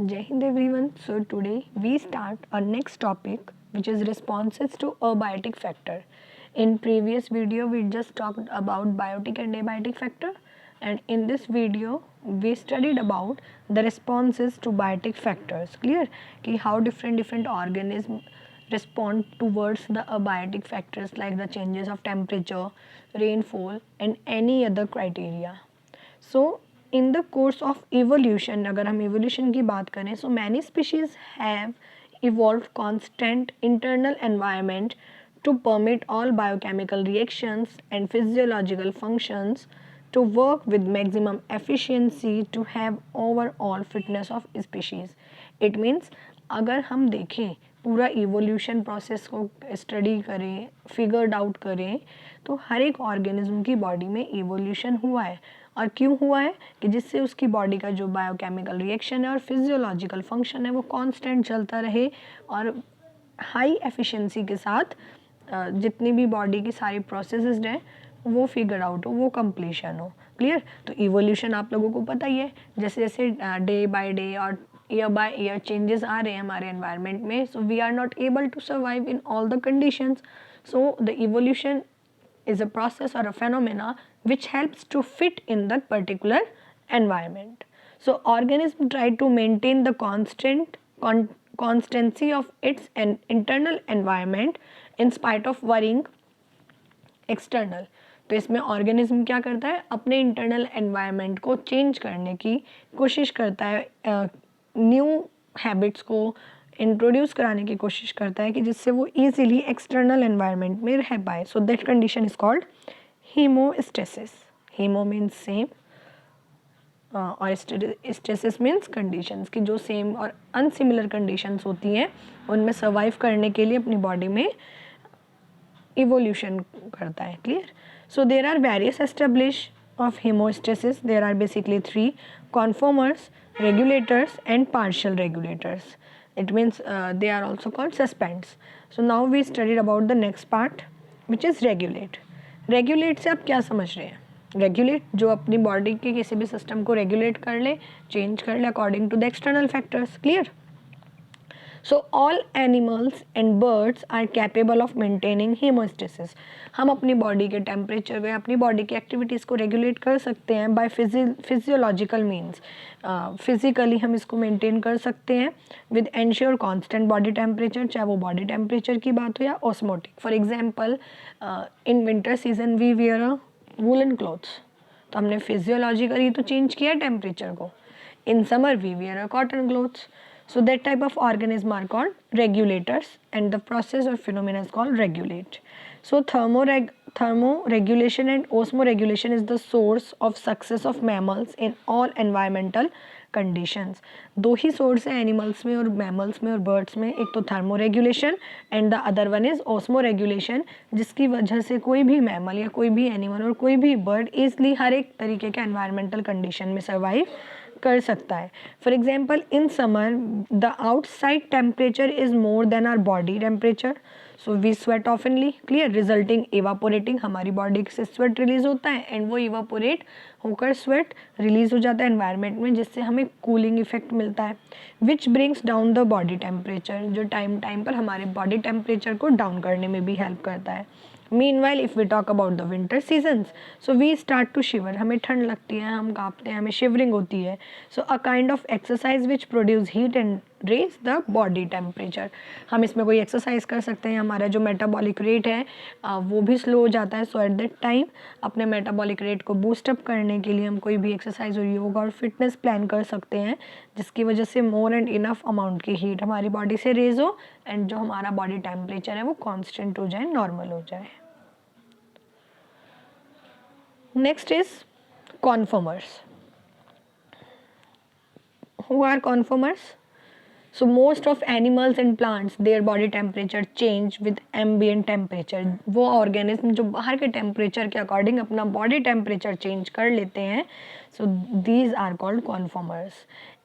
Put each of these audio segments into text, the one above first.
Jai Hind everyone. So today we start our next topic, which is responses to abiotic factor. In previous video we just talked about biotic and abiotic factor, and in this video we studied about the responses to biotic factors. Clear कि how different organisms respond towards the abiotic factors like the changes of temperature, rainfall and any other criteria. So in the course of evolution, अगर हम evolution की बात करें, so many species have evolved constant internal environment to permit all biochemical reactions and physiological functions to work with maximum efficiency to have overall fitness of species. It means अगर हम देखें पूरा evolution process को study करें, figured out करें, तो हर एक organism की बॉडी में इवोल्यूशन हुआ है. और क्यों हुआ है कि जिससे उसकी बॉडी का जो बायोकेमिकल रिएक्शन है और फिजियोलॉजिकल फंक्शन है वो कांस्टेंट चलता रहे और हाई एफिशिएंसी के साथ जितनी भी बॉडी की सारी प्रोसेसेस हैं वो फिगर आउट हो, वो कंप्लीशन हो. क्लियर. तो इवोल्यूशन आप लोगों को पता ही है, जैसे जैसे डे बाय डे और ईयर बाय ईयर चेंजेस आ रहे हैं हमारे एनवायरनमेंट में, so we are not able to survive in all the conditions. So the evolution is a process or a phenomena which helps to fit in that particular environment. So organism try to maintain the constancy of its internal environment in spite of varying external. तो इसमें organism क्या करता है, अपने internal environment को change करने की कोशिश करता है, न्यू हैबिट्स को इंट्रोड्यूस कराने की कोशिश करता है कि जिससे वो इजीली एक्सटर्नल एनवायरनमेंट में रह पाए. So that condition is called hemostasis. Hemo means same और स्टेसिस मीन्स कंडीशंस की जो सेम और अनसिमिलर कंडीशंस होती हैं उनमें सर्वाइव करने के लिए अपनी बॉडी में इवोल्यूशन करता है. Clear. So there are various establish of hemostasis. There are basically three: conformers, regulators and partial regulators. It means they are also called suspends. So now we studied about the next part, which is regulate. Regulate से आप क्या समझ रहे हैं? Regulate जो अपनी body के किसी भी सिस्टम को रेगुलेट कर ले, चेंज कर ले according to the external factors. Clear. So all animals and birds are capable of maintaining hemostasis. हम अपनी बॉडी के टेम्परेचर को, अपनी बॉडी की एक्टिविटीज़ को रेगुलेट कर सकते हैं बाय फिजियोलॉजिकल मीन्स. फिजिकली हम इसको मेंटेन कर सकते हैं with ensure constant body temperature, चाहे वो बॉडी टेम्परेचर की बात हो या osmotic. For example in winter season we wear a woollen clothes, तो हमने फिजियोलॉजिकली तो चेंज किया टेम्परेचर को. In summer we wear a cotton clothes. So that type of organism are called regulators and the process or phenomena is called regulate. So thermoregulation and osmoregulation is the source of success of mammals in all environmental conditions. दो ही source है animals में और mammals में और birds में, एक तो thermoregulation and the other one is osmoregulation, जिसकी वजह से कोई भी मैमल या कोई भी एनिमल और कोई भी बर्ड ईजली हर एक तरीके के एनवायरमेंटल कंडीशन में सर्वाइव कर सकता है. For example in summer the outside temperature is more than our body temperature, so we sweat oftenly. Clear. Resulting evaporating, हमारी बॉडी से स्वेट रिलीज होता है एंड वो इवापोरेट होकर स्वेट रिलीज हो जाता है एनवायरनमेंट में, जिससे हमें कूलिंग इफेक्ट मिलता है which brings down the body temperature, जो टाइम पर हमारे बॉडी टेम्परेचर को डाउन करने में भी हेल्प करता है. Meanwhile, if we talk about the winter seasons, so we start to shiver. हमें ठंड लगती है, हम कांपते हैं, हमें शिवरिंग होती है. So a kind of exercise which produce heat and raise the body temperature. हम इसमें कोई एक्सरसाइज कर सकते हैं, हमारा जो मेटाबॉलिक रेट है वो भी स्लो हो जाता है. सो एट दैट टाइम अपने मेटाबॉलिक रेट को बूस्टअप करने के लिए हम कोई भी एक्सरसाइज और योगा और फिटनेस प्लान कर सकते हैं, जिसकी वजह से मोर एंड इनफ अमाउंट की हीट हमारी बॉडी से रेज हो एंड जो हमारा बॉडी टेम्परेचर है वो कॉन्स्टेंट हो जाए, नॉर्मल हो जाए. Next is conformers. Who are conformers? So most of animals and plants, their body temperature change with ambient temperature. वो ऑर्गेनिज्म जो बाहर के टेम्परेचर के अकॉर्डिंग अपना बॉडी टेम्परेचर चेंज कर लेते हैं, so these are called conformers.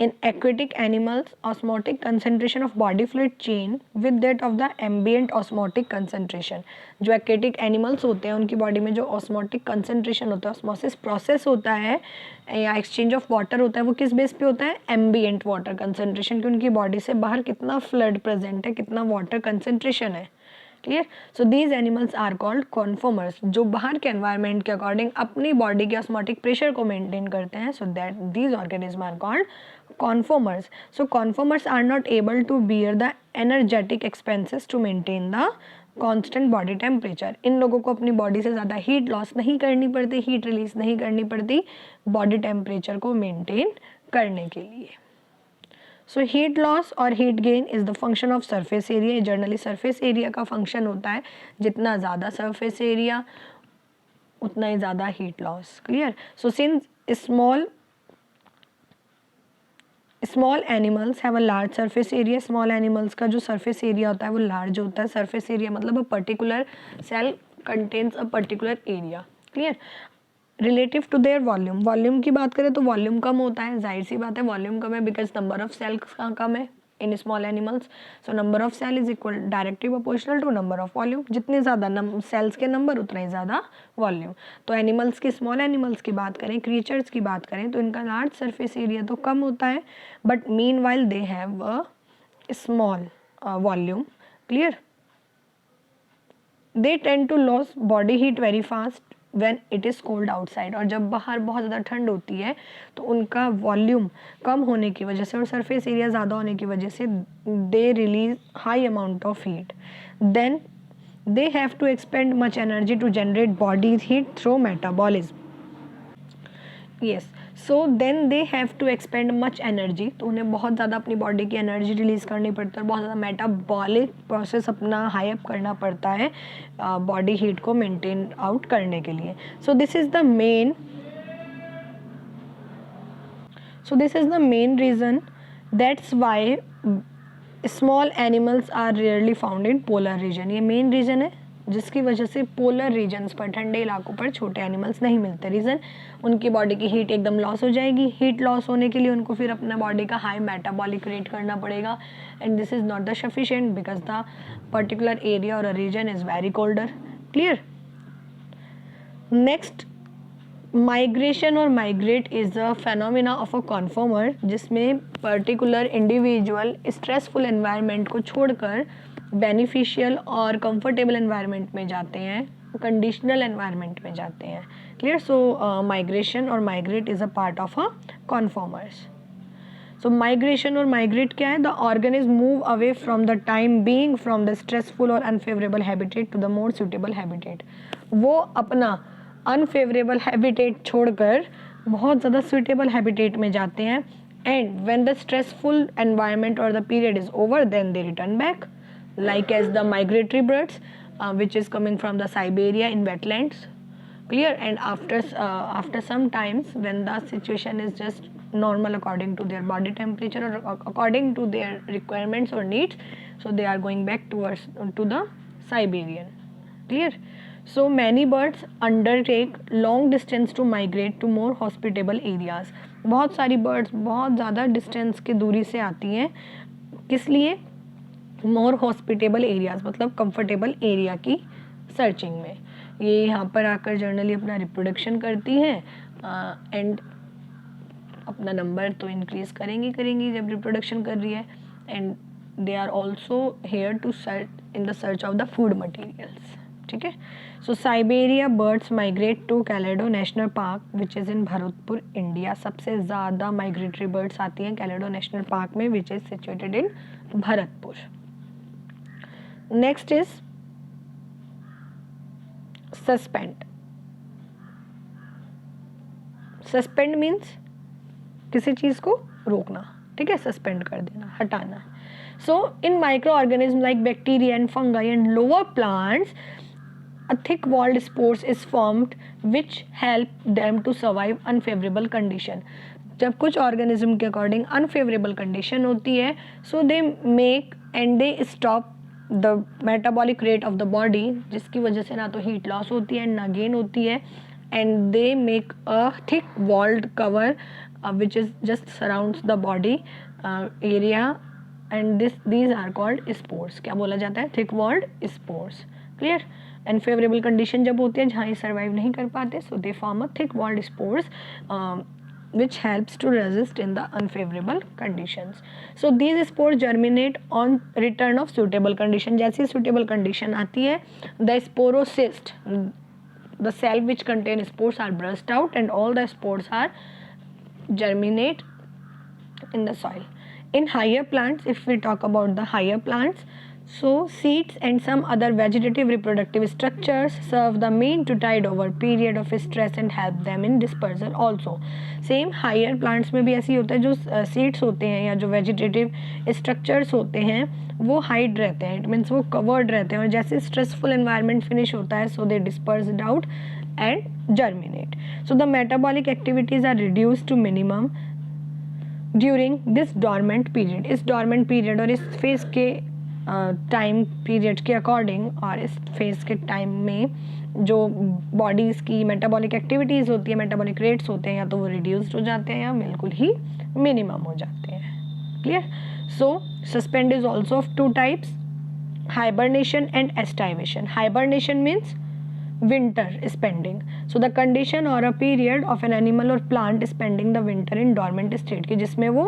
In aquatic animals, osmotic concentration of body fluid change with that of the ambient osmotic concentration. जो aquatic animals होते हैं उनकी बॉडी में जो osmotic concentration होता है, osmosis process होता है या exchange of water होता है, वो किस बेस पे होता है? ambient water concentration, कि उनकी बॉडी से बाहर कितना फ्लड प्रेजेंट है, कितना वाटर कंसेंट्रेशन है. Clear. So these animals are called conformers, जो बाहर के एनवायरनमेंट के अकॉर्डिंग अपनी बॉडी के ऑस्मोटिक प्रेशर को मेंटेन करते हैं. So that these organism are called conformers. So conformers are not able to bear the energetic expenses to maintain the constant body temperature. इन लोगों को अपनी बॉडी से ज़्यादा हीट लॉस नहीं करनी पड़ती, हीट रिलीज नहीं करनी पड़ती बॉडी टेम्परेचर को मेंटेन करने के लिए. सो हीट लॉस और heat gain is the function of surface area. Generally surface area का फंक्शन होता है, जितना ज़्यादा सरफेस एरिया उतना ही ज़्यादा heat loss. Clear. So since small animals have a large surface area, small animals का जो सरफेस एरिया होता है वो लार्ज होता है. सरफेस एरिया मतलब a particular cell contains a particular area. Clear. Relative to their volume, volume की बात करें तो वॉल्यूम कम होता है, जाहिर सी बात है वॉल्यूम कम है बिकॉज नंबर ऑफ सेल्स का कम है in small animals. So number of cell is equal directly proportional to number of volume. जितने ज़्यादा सेल्स के नंबर उतना ही ज़्यादा वॉल्यूम. तो एनिमल्स की, स्मॉल एनिमल्स की बात करें, क्रिएचर्स की बात करें तो इनका लार्ज सरफेस एरिया तो कम होता है, but meanwhile they have a small volume. Clear. They tend to loss body heat very fast when it is cold outside. और जब बाहर बहुत ज़्यादा ठंड होती है तो उनका वॉल्यूम कम होने की वजह से और सरफेस एरिया ज़्यादा होने की वजह से they release high amount of heat. Then they have to expend much energy to generate body heat through metabolism. Yes. So then they have to expend much energy, तो उन्हें बहुत ज़्यादा अपनी बॉडी की एनर्जी रिलीज़ करनी पड़ती है और बहुत ज़्यादा मेटाबॉलिक प्रोसेस अपना हाई अप करना पड़ता है बॉडी हीट को मेंटेन आउट करने के लिए. So this is the main reason that's why small animals are rarely found in polar region. ये मेन रीज़न है जिसकी वजह से पोलर रीजन्स पर, ठंडे इलाकों पर छोटे एनिमल्स नहीं मिलते. रीज़न, उनकी बॉडी की हीट एकदम लॉस हो जाएगी. हीट लॉस होने के लिए उनको फिर अपना बॉडी का हाई मेटाबॉलिक रेट करना पड़ेगा and this is not the sufficient because the particular area और region is very colder. Clear. Next, migration और migrate is a phenomena of a conformer, जिसमें पर्टिकुलर इंडिविजुअल स्ट्रेसफुल एनवायरनमेंट को छोड़कर beneficial और comfortable environment में जाते हैं, conditional environment में जाते हैं. क्लियर. सो माइग्रेशन और migrate is a part of a conformers. So migration और माइग्रेट क्या है? The organism move away from the time being from the stressful और unfavourable habitat to the more suitable habitat. वो अपना unfavourable habitat छोड़कर बहुत ज़्यादा सूटेबल हैबिटेट में जाते हैं and when the stressful environment और the period is over then they return back. Like as the migratory birds which is coming from the Siberia in wetlands. Clear. And after some times when the situation is just normal according to their body temperature or according to their requirements or needs, so they are going back to the Siberian. Clear. So many birds undertake long distance to migrate to more hospitable areas. बहुत सारी birds बहुत ज़्यादा distance की दूरी से आती हैं. किस लिए? मोर हॉस्पिटेबल एरियाज, मतलब कंफर्टेबल एरिया की सर्चिंग में. ये यहाँ पर आकर जनरली अपना रिप्रोडक्शन करती हैं एंड अपना नंबर तो इंक्रीज करेंगी जब रिप्रोडक्शन कर रही है. And they are also here to search in the search of the food materials. ठीक है. So Siberia birds migrate to Keoladeo national park which is in Bharatpur, India. सबसे ज़्यादा माइग्रेटरी बर्ड्स आती हैं कैलेडो नेशनल पार्क में which is situated in Bharatpur. Next is suspend. Suspend means किसी चीज़ को रोकना. ठीक है. सस्पेंड कर देना, हटाना. So in micro organism like bacteria and fungi and lower plants a thick walled spores is formed which help them to survive unfavorable condition. जब कुछ ऑर्गेनिज्म के अकॉर्डिंग अनफेवरेबल कंडीशन होती है so they make and they stop the metabolic rate of the body, जिसकी वजह से ना तो हीट लॉस होती है ना गेन होती है. And they make a thick walled cover which is just surrounds the body area, and these are called spores. क्या बोला जाता है? thick walled spores. Clear? And favorable condition जब होती है जहाँ ये survive नहीं कर पाते, so they form a thick walled spores which helps to resist in the unfavorable conditions. So these spores germinate on return of suitable condition. जैसी suitable condition आती है, the sporocyst, the cell which contain spores are burst out and all the spores are germinate in the soil. In higher plants, if we talk about the higher plants, so seeds and some other vegetative reproductive structures serve the main to tide over period of stress and help them in dispersal also. Same higher plants में भी ऐसी होता है, जो seeds होते हैं या जो वेजिटेटिव स्ट्रक्चर्स होते हैं वो हाइड रहते हैं, इट मीन्स वो कवर्ड रहते हैं, और जैसे स्ट्रेसफुल एनवायरनमेंट फिनिश होता है so they dispersed out and germinate. So the metabolic activities are reduced to minimum during this dormant period. इस डॉर्मेंट पीरियड और इस फेज के टाइम पीरियड के अकॉर्डिंग और इस फेज के टाइम में जो बॉडीज़ की मेटाबॉलिक एक्टिविटीज़ होती है, मेटाबॉलिक रेट्स होते हैं, या तो वो रिड्यूस्ड हो जाते हैं या बिल्कुल ही मिनिमम हो जाते हैं. Clear? So suspend is also of two types, hibernation and aestivation. Hibernation means winter spending. So the condition or a period of an animal or plant spending the winter in dormant state, कि जिसमें वो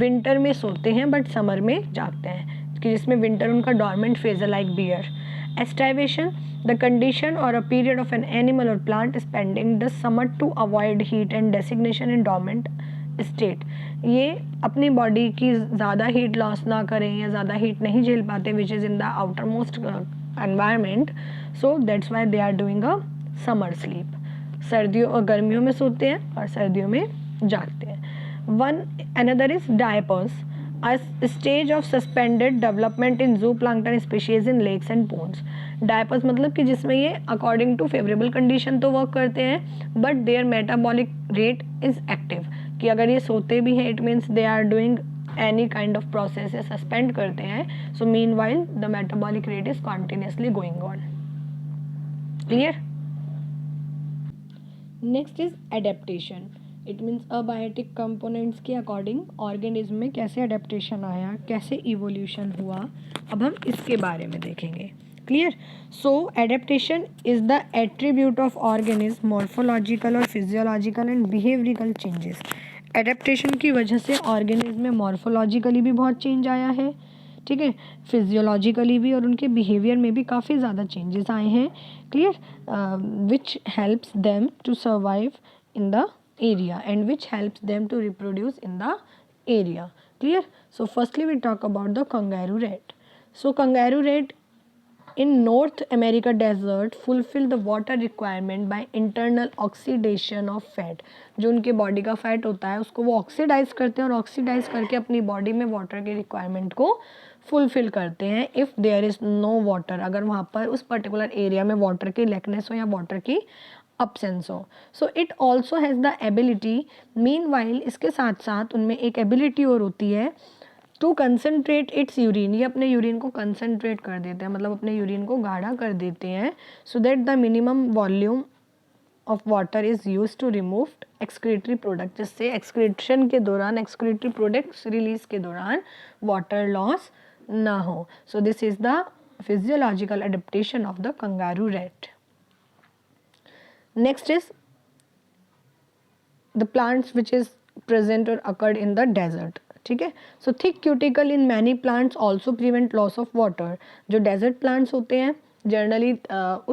winter में सोते हैं but summer में जागते हैं, कि जिसमें winter उनका dormant phase है, like bear. Estivation, the condition or a period of an animal or plant spending the summer to avoid heat and designation in dormant state. ये अपनी बॉडी की ज़्यादा हीट लॉस ना करें या ज़्यादा हीट नहीं झेल पाते which is in the outermost environment, so that's why they are doing a summer sleep. सर्दियों और गर्मियों में सोते हैं और सर्दियों में जागते हैं. One another is diapers, a stage of suspended development in zooplankton species in lakes and ponds. Diapause मतलब कि जिसमें ये अकॉर्डिंग टू फेवरेबल कंडीशन तो वर्क करते हैं but their metabolic rate is active, कि अगर ये सोते भी हैं it means they are doing any kind of process, या सस्पेंड करते हैं. So meanwhile the metabolic rate is continuously going on. Clear? Next is adaptation. It means abiotic components के अकॉर्डिंग ऑर्गेनिज्म में कैसे अडेप्टेशन आया, कैसे evolution हुआ, अब हम इसके बारे में देखेंगे. Clear? So adaptation is the attribute of organism morphological और physiological and behavioural changes. Adaptation की वजह से ऑर्गेनिज्म में मॉर्फोलॉजिकली भी बहुत चेंज आया है, ठीक है, फिजियोलॉजिकली भी, और उनके बिहेवियर में भी काफ़ी ज़्यादा चेंजेस आए हैं. Clear? Which helps them to survive in the area and which helps them to reproduce in the area. Clear? So firstly we talk about the kangaroo rat. So kangaroo rat in North America desert fulfill the water requirement by internal oxidation of fat. जो उनके body का fat होता है उसको वो oxidise करते हैं और ऑक्सीडाइज करके अपनी बॉडी में वाटर के रिक्वायरमेंट को फुलफिल करते हैं. If there is no water, अगर वहाँ पर उस पर्टिकुलर एरिया में वाटर की लैकनेस हो या वाटर की absence हो. So it also has the ability, meanwhile इसके साथ साथ उनमें एक एबिलिटी और होती है टू कंसनट्रेट इट्स यूरिन. ये अपने यूरिन को कंसनट्रेट कर देते हैं, मतलब अपने यूरिन को गाढ़ा कर देते हैं, so that the minimum volume of water is use to remove excretory product, जिससे एक्सक्रीशन के दौरान एक्सक्रीटरी प्रोडक्ट्स रिलीज के दौरान वाटर लॉस ना हो. सो this is the physiological adaptation of the kangaroo rat. Next is the plants which is present or occurred in the desert. ठीक है, so thick cuticle in many plants also prevent loss of water. जो desert plants होते हैं generally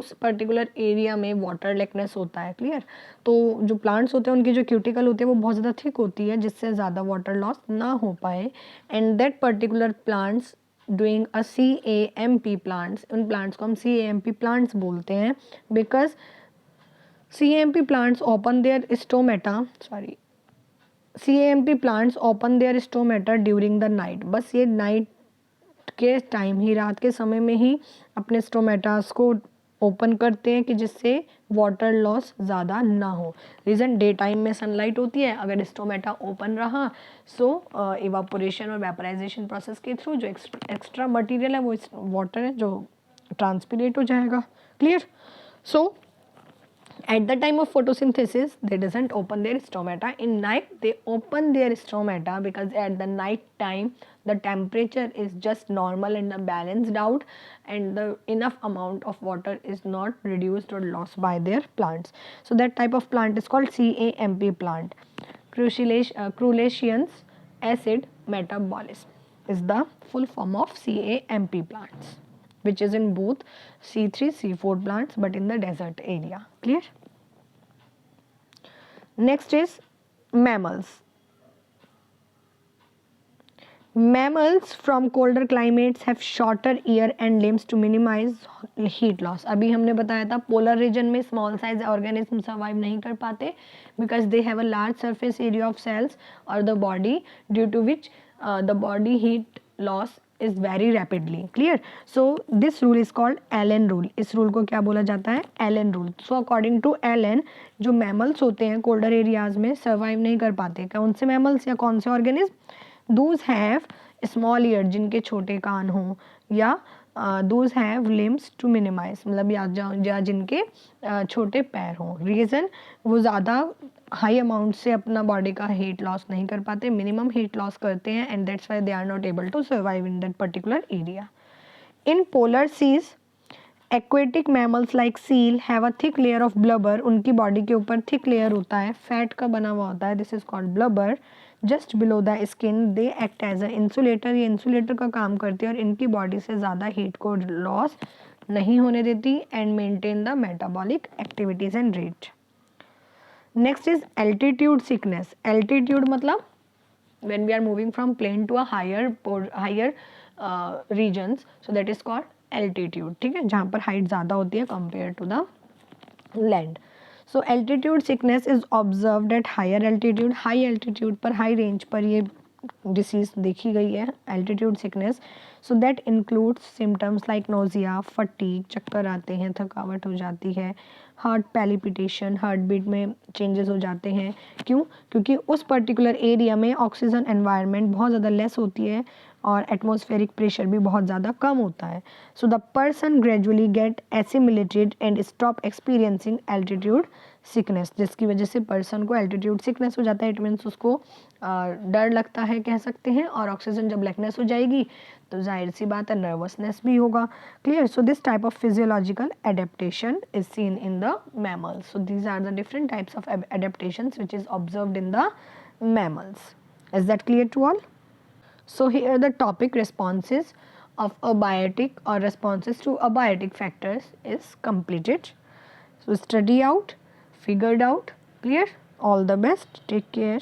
उस particular area में water लेकनेस होता है. Clear? तो जो प्लांट्स होते हैं उनकी जो क्यूटिकल होती है वो बहुत ज़्यादा थिक होती है जिससे ज़्यादा वाटर लॉस ना हो पाए. And that particular plants doing a CAMP plants, उन प्लांट्स को हम CAMP प्लांट्स बोलते हैं because CAMP plants open their stomata during the night. बस ये नाइट के टाइम ही, रात के समय में ही अपने स्टोमेटास को ओपन करते हैं कि जिससे वाटर लॉस ज़्यादा ना हो. रीज़न डे टाइम में सनलाइट होती है, अगर स्टोमेटा ओपन रहा सो इवापोरेशन और वेपराइजेशन प्रोसेस के थ्रू जो एक्स्ट्रा मटेरियल है वो वाटर है जो ट्रांसपिरेट हो जाएगा. Clear? So At the time of photosynthesis, they doesn't open their stomata. In night, they open their stomata because at the night time, the temperature is just normal and balanced out, and the enough amount of water is not reduced or lost by their plants. So that type of plant is called CAMP plant. Crustaceans acid metabolism is the full form of CAMP plants, which is in both C3, C4 plants but in the desert area. Clear? Next is mammals. Mammals from colder climates have shorter ear and limbs to minimize heat loss. अभी हमने बताया था polar region में small size organism survive नहीं कर पाते because they have a large surface area of cells or the body, due to which the body heat loss is very rapidly. Clear? So this rule is called Allen rule. इस rule को क्या बोला जाता है? Allen rule. So according to Allen, जो mammals होते हैं colder areas में survive नहीं कर पाते. कौन से mammals या कौन से organism? Those have small ear, जिनके छोटे कान हों, या those have limbs to minimize, मतलब या जिनके छोटे पैर हों. रीज़न वो ज़्यादा हाई अमाउंट से अपना बॉडी का हीट लॉस नहीं कर पाते, मिनिमम हीट लॉस करते हैं, and that's why they are not able to survive in that particular area. In polar seas aquatic mammals like seal have a thick layer of blubber. उनकी body के ऊपर thick layer होता है, fat का बना हुआ होता है. This is called blubber. Just below the skin they act as a insulator. ये इंसुलेटर का काम करती है और इनकी बॉडी से ज़्यादा हीट को लॉस नहीं होने देती and maintain the metabolic activities and rate. Next is altitude sickness. Altitude मतलब when we are moving from plain to a higher regions, so that is called altitude. ठीक है, जहाँ पर हाइट ज़्यादा होती है compared to the land. So altitude sickness is observed at higher altitude. High altitude पर high range पर ये डिसीज देखी गई है, altitude sickness. So that includes symptoms like nausea, fatigue, चक्कर आते हैं, थकावट हो जाती है, हार्ट पैलिपिटेशन, हार्ट बीट में चेंजेस हो जाते हैं. क्यों? क्योंकि उस पर्टिकुलर एरिया में ऑक्सीजन एनवायरनमेंट बहुत ज़्यादा लेस होती है और एटमॉस्फेरिक प्रेशर भी बहुत ज़्यादा कम होता है. So the person gradually get assimilated and stop experiencing altitude sickness. जिसकी वजह से पर्सन को एल्टीट्यूड सिकनेस हो जाता है. इट मीन्स उसको डर लगता है कह सकते हैं, और ऑक्सीजन जब लैकनेस हो जाएगी तो जाहिर सी बात है नर्वसनेस भी होगा. Clear? So this type of physiological adaptation is seen in the mammals. So these are the different types of adaptations which is observed in the mammals. Is that clear to all? So here the topic responses of abiotic or responses to abiotic factors is completed. So study out, figured out. Clear? All the best. Take care.